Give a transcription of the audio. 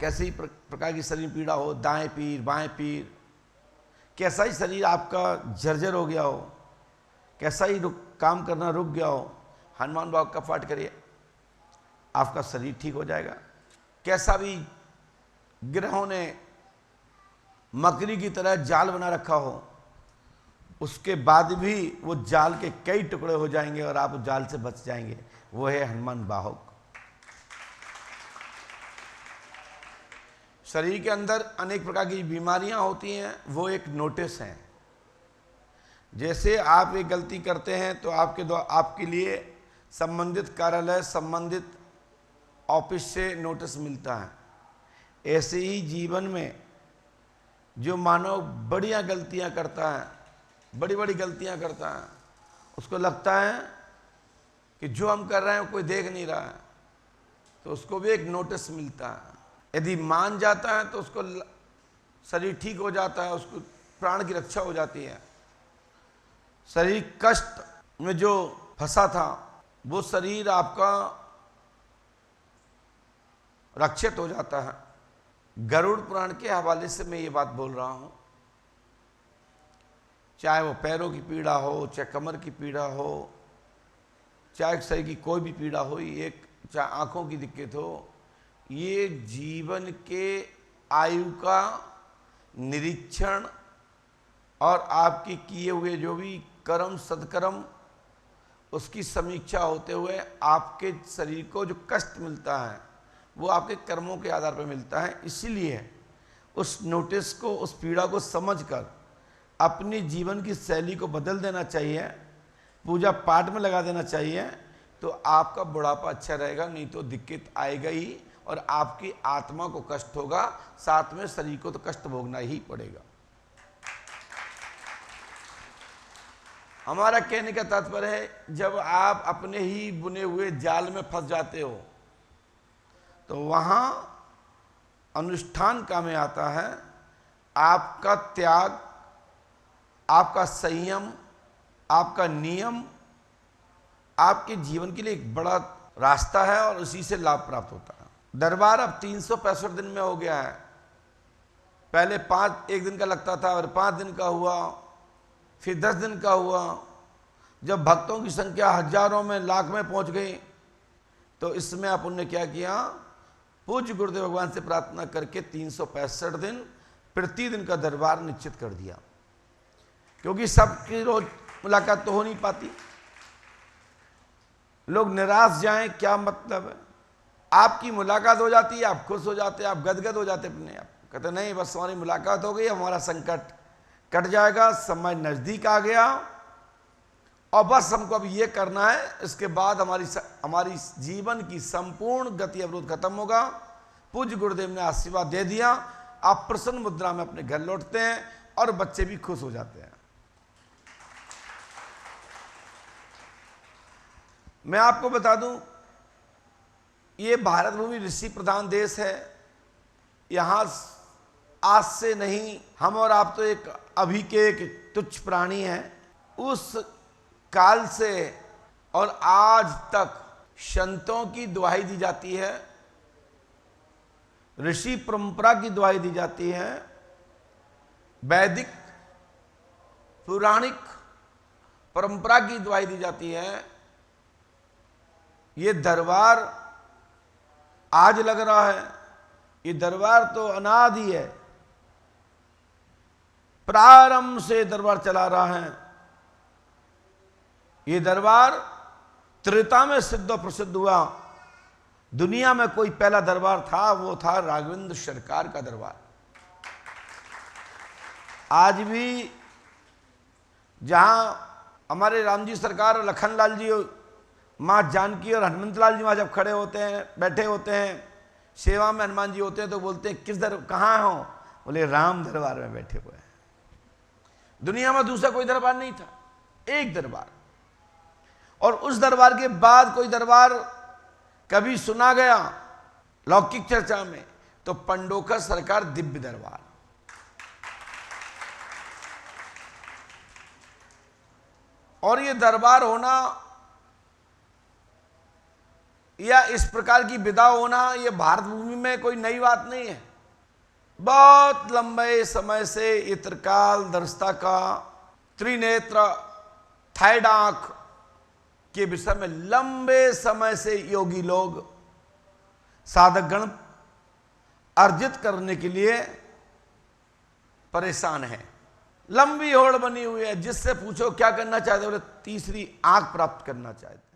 कैसे ही प्रकार की शरीर पीड़ा हो, दाएं पीर बाएं पीर, कैसा ही शरीर आपका जर्जर हो गया हो, कैसा ही काम करना रुक गया हो, हनुमान बाबा का पाठ करिए, आपका शरीर ठीक हो जाएगा। कैसा भी ग्रहों ने मकड़ी की तरह जाल बना रखा हो, उसके बाद भी वो जाल के कई टुकड़े हो जाएंगे और आप उस जाल से बच जाएंगे। वो है हनुमान बाहुक। शरीर के अंदर अनेक प्रकार की बीमारियां होती हैं, वो एक नोटिस है। जैसे आप एक गलती करते हैं तो आपके लिए संबंधित कार्यालय, संबंधित ऑफिस से नोटिस मिलता है। ऐसे ही जीवन में जो मानव बढ़िया गलतियां करता है, बड़ी बड़ी गलतियां करता है, उसको लगता है कि जो हम कर रहे हैं कोई देख नहीं रहा है, तो उसको भी एक नोटिस मिलता है। यदि मान जाता है तो उसको शरीर ठीक हो जाता है, उसको प्राण की रक्षा हो जाती है। शरीर कष्ट में जो फंसा था वो शरीर आपका रक्षित हो जाता है। गरुड़ पुराण के हवाले से मैं ये बात बोल रहा हूं। चाहे वो पैरों की पीड़ा हो, चाहे कमर की पीड़ा हो, चाहे शरीर की कोई भी पीड़ा हो, चाहे आंखों की दिक्कत हो, ये जीवन के आयु का निरीक्षण और आपके किए हुए जो भी कर्म सदकर्म, उसकी समीक्षा होते हुए आपके शरीर को जो कष्ट मिलता है वो आपके कर्मों के आधार पर मिलता है। इसीलिए उस नोटिस को, उस पीड़ा को समझकर अपनी जीवन की शैली को बदल देना चाहिए, पूजा पाठ में लगा देना चाहिए, तो आपका बुढ़ापा अच्छा रहेगा। नहीं तो दिक्कत आएगा ही और आपकी आत्मा को कष्ट होगा, साथ में शरीर को तो कष्ट भोगना ही पड़ेगा। हमारा कहने का तात्पर्य है, जब आप अपने ही बुने हुए जाल में फंस जाते हो तो वहां अनुष्ठान काम में आता है। आपका त्याग, आपका संयम, आपका नियम आपके जीवन के लिए एक बड़ा रास्ता है और उसी से लाभ प्राप्त होता है। दरबार अब 365 दिन में हो गया है। पहले 1 दिन का लगता था और 5 दिन का हुआ, फिर 10 दिन का हुआ। जब भक्तों की संख्या हजारों में, लाख में पहुंच गई, तो इसमें अपन ने क्या किया, पूज्य गुरुदेव भगवान से प्रार्थना करके 365 दिन प्रतिदिन का दरबार निश्चित कर दिया। क्योंकि सबकी रोज मुलाकात तो हो नहीं पाती, लोग निराश जाएं क्या मतलब है। आपकी मुलाकात हो जाती है, आप खुश हो जाते हैं, आप गदगद हो जाते अपने आप, कहते नहीं बस हमारी मुलाकात हो गई, हमारा संकट कट जाएगा, समय नजदीक आ गया और बस हमको अब ये करना है, इसके बाद हमारी जीवन की संपूर्ण गति अवरोध खत्म होगा। पूज्य गुरुदेव ने आशीर्वाद दे दिया, आप प्रसन्न मुद्रा में अपने घर लौटते हैं और बच्चे भी खुश हो जाते हैं। मैं आपको बता दूं, ये भारत भूमि ऋषि प्रधान देश है। यहां आज से नहीं, हम और आप तो अभी के एक तुच्छ प्राणी हैं। उस काल से और आज तक संतों की दुहाई दी जाती है, ऋषि परंपरा की दुहाई दी जाती है, वैदिक पौराणिक परंपरा की दुहाई दी जाती है। ये दरबार आज लग रहा है, ये दरबार तो अनादि है, प्रारंभ से दरबार चला रहा है। ये दरबार त्रेता में सिद्ध और प्रसिद्ध हुआ। दुनिया में कोई पहला दरबार था, वो था राघवेंद्र सरकार का दरबार। आज भी जहां हमारे राम जी सरकार और लखन लाल जी, माँ जानकी और हनुमंत लाल जी वहां जब खड़े होते हैं, बैठे होते हैं, सेवा में हनुमान जी होते हैं, तो बोलते हैं किस कहाँ हो, बोले राम दरबार में बैठे हुए हैं। दुनिया में दूसरा कोई दरबार नहीं था, एक दरबार। और उस दरबार के बाद कोई दरबार कभी सुना गया लौकिक चर्चा में, तो पंडोकर सरकार दिव्य दरबार। और ये दरबार होना या इस प्रकार की विदा होना ये भारत भूमि में कोई नई बात नहीं है। बहुत लंबे समय से ये त्रिकाल दर्शिता का, त्रिनेत्र, थर्ड आंख के विषय में लंबे समय से योगी लोग, साधकगण अर्जित करने के लिए परेशान हैं। लंबी होड़ बनी हुई है। जिससे पूछो क्या करना चाहते, बोले तीसरी आंख प्राप्त करना चाहते।